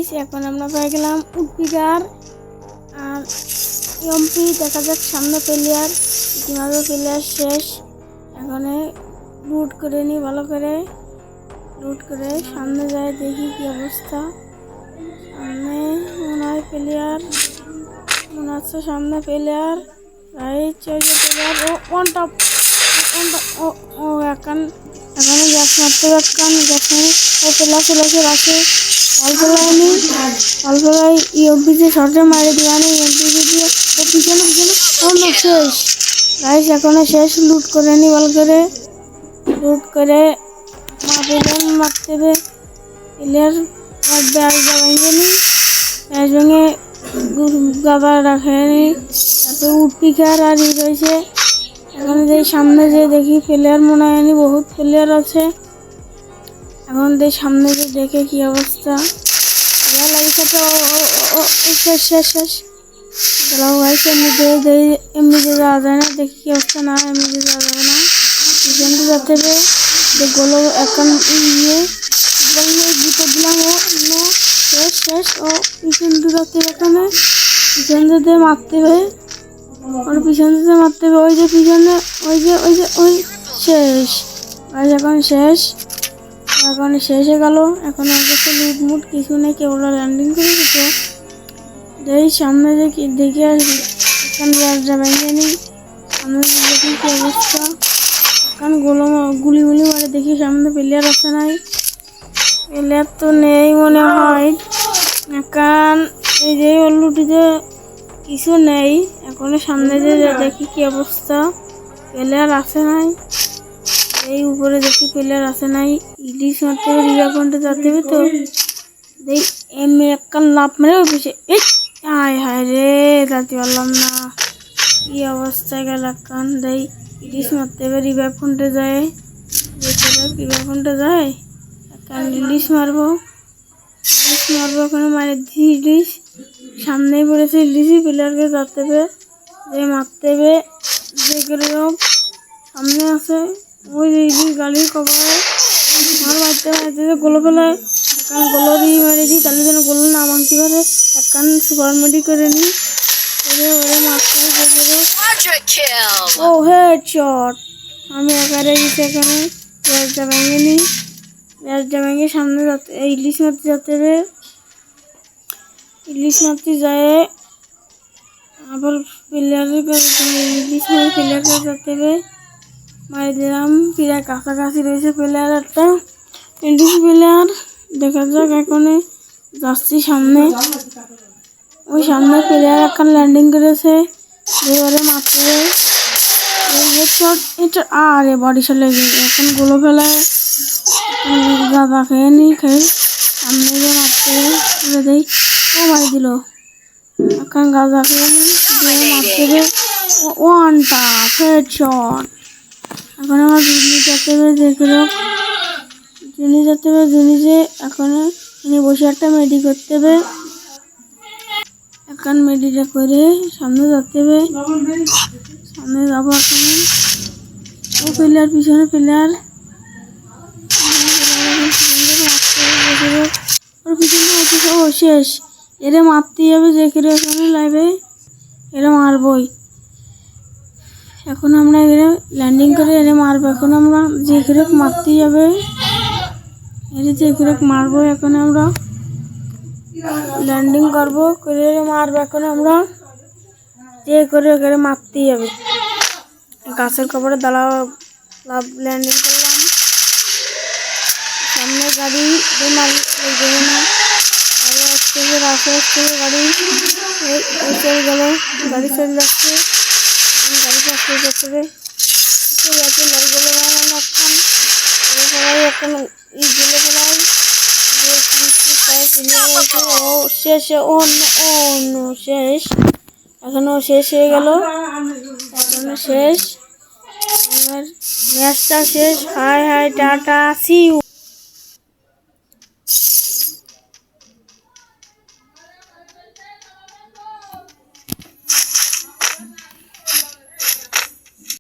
Guys, এখন আমরা পেয়ে গেলাম উডপিকার আর এমপি। দেখা যাক সামনে প্লেয়ার, ইতিমধ্যে প্লেয়ার শেষ। এখানে লুট করে নি, ভালো করে লুট করে সামনে যায়, দেখি কি অবস্থা। সামনে মনে হয় প্লেয়ার, মনে হচ্ছে সামনে প্লেয়ার। রাইট চাইছে প্লেয়ার, ও ওয়ান টপ ও ও এখন এখানে গ্যাস মারতে পারতাম। গ্যাসে ও প্লাস রাখে অল্প ইউপিতে শর্টে মারে দিওয়ানে ইউপিতে দিয়ে ও পিছনে অন্য শেষ। গাইস এখনো শেষ, লুট করে নি, ভালো করে লুট করে মারতে হবে। প্লেয়ার মারবে আর যাবেন নি, একসঙ্গে গাদা রাখেনি। তারপরে উডপিকার আর ই রয়েছে। এখন যে সামনে যে দেখি প্লেয়ার মনে হয়নি, বহুত প্লেয়ার আছে। এখন যে সামনে যে দেখে কি অবস্থা। শেষ শেষ শেষ এমনিতে যাওয়া যায় না, দেখি কি অবস্থা। না এমনিতে যাওয়া যাবে না, পিছনটা যাতে হবে। গোলো এখন ইয়ে জিতে দিলাম। ও শেষ শেষ ও পিছনটা যাতে এখানে পিছন যেতে মারতে হবে। ওর পিছন যেতে মারতে হবে। ওই যে পিছনে ওই শেষ। এখন শেষ, এখন শেষ হয়ে গেল। এখন আমার কাছে লুটমুট কিছু নেই, কেবল ল্যান্ডিং করে দিত। এই সামনে দেখে আসবি, এখন ভেঙে নি। সামনে দেখি কি অবস্থা। এখন গুলি মারে, দেখি সামনে প্লেয়ার আছে নাই। প্লেয়ার তো নেই মনে হয়। এখন এই যে ওর লুটিতে কিছু নেই। এখন সামনে যে দেখি কি অবস্থা, প্লেয়ার আছে নাই। এই উপরে দেখি প্লেয়ার আছে নাই। ইলিশ মারতে হবে, রিভাইভে যেতে হবে। তো দেখ এমনি একখান লাভ মেরে ওই পিছিয়ে হায় হায় রে, যাতে পারলাম না। কি অবস্থায় গেল একখান। দেখ ইলিশ মারতে হবে, রিভাইভে যায়। রিভাইভে যায় একখান ইলিশ মারবো। ওখানে মারে দিই ইলিশ। সামনেই পড়েছে ইলিশই, প্লেয়ারকে যেতে হবে, যে মারতে হবে। যে করে সামনে আছে ওই গাড়ির কভার আমার মারতে মারতে গোলো ফেলায়। এখন গোলো দিয়ে মেরে দিই, তাহলে যেন গোলো না মানতে পারে। এখন সুপার মেডি করে নিই, ওরে মারতে ও হেডশট। আমি একারে গেছি। এখানে গ্যাসটা ভেঙে নিই, গ্যাসটা ভেঙে সামনে যাতে ইলিশ মারতে যেতে হবে। ইলিশ মারতে যায় আবার প্লেয়ারের কাছে, ইলিশ মারে প্লেয়ারকে যেতে হবে। মারি দিলাম, প্রায় কাছাকাছি রয়েছে প্লেয়ার একটা ইলিশ প্লেয়ার। দেখা যাক, এখন যাচ্ছি সামনে। ওই সামনে প্লেয়ার এখন ল্যান্ডিং করেছে, এবারে মারতে এটা আরে বডি শট লেগে এখন গোলো ফেলায়। গাঁদা খেয়ে নি, খেয়ে সামনে যে মারতে দেই ও মারি দিল। এখন গাঁদা খেয়ে নি, মারতে হবে। ওয়ানটা হেডশট। এখন আমার জুনি যেতে হবে, যেগুলো জুনি যেতে হবে। জুনি যে এখন বসে একটা মেডি করতে হবে। এখন মেডিটা করে সামনে যেতে হবে, সামনে যাবো। এখন ও প্লেয়ার, পিছনে প্লেয়ার, ওর পিছনে হচ্ছে। ও শেষ, এরা মারতেই হবে যে করে। এখানে লাইভে এরা মারবই। এখন আমরা এখানে ল্যান্ডিং করে এনে মারবো। এখন আমরা যে করে মারতেই হবে, এর যে করে মারবো। এখন আমরা ল্যান্ডিং করবো, করে মারবো। এখন আমরা যে করে মারতেই হবে। গাছের কবরে দাঁড়া ল্যান্ডিং করলাম। সামনে গাড়ি দেবে না, আসছে রাস্তা আসছে গাড়ি চলে গেল। গাড়ি চলে যাচ্ছে, গাড়ি আসতে যাচ্ছে। এখন শেষে শেষ। এখনো শেষ হয়ে গেল, এখনো শেষ। ম্যাচটা শেষ। Hi hi tata, see you.